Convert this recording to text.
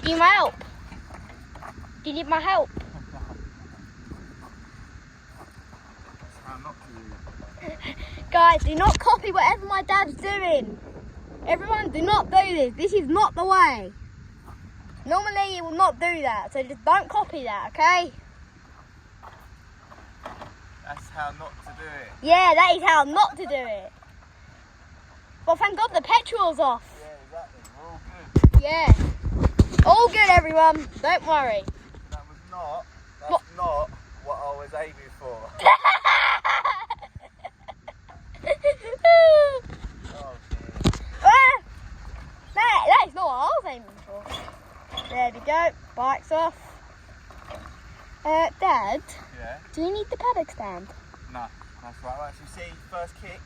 Do you need my help? Do you need my help? That's how not to do it. Guys, do not copy whatever my dad's doing. Everyone, do not do this. This is not the way. Normally, you will not do that, so just don't copy that, okay? That's how not to do it. Yeah, that is how not to do it. Well, thank God the petrol's off. Yeah, exactly. We're all good. Yeah. All good, everyone. Don't worry. That's not what I was aiming for. Oh, dear. That is not what I was aiming for. There we go. Bike's off. Dad, Yeah? do you need the paddock stand? No, that's right. Well, you see, first kick.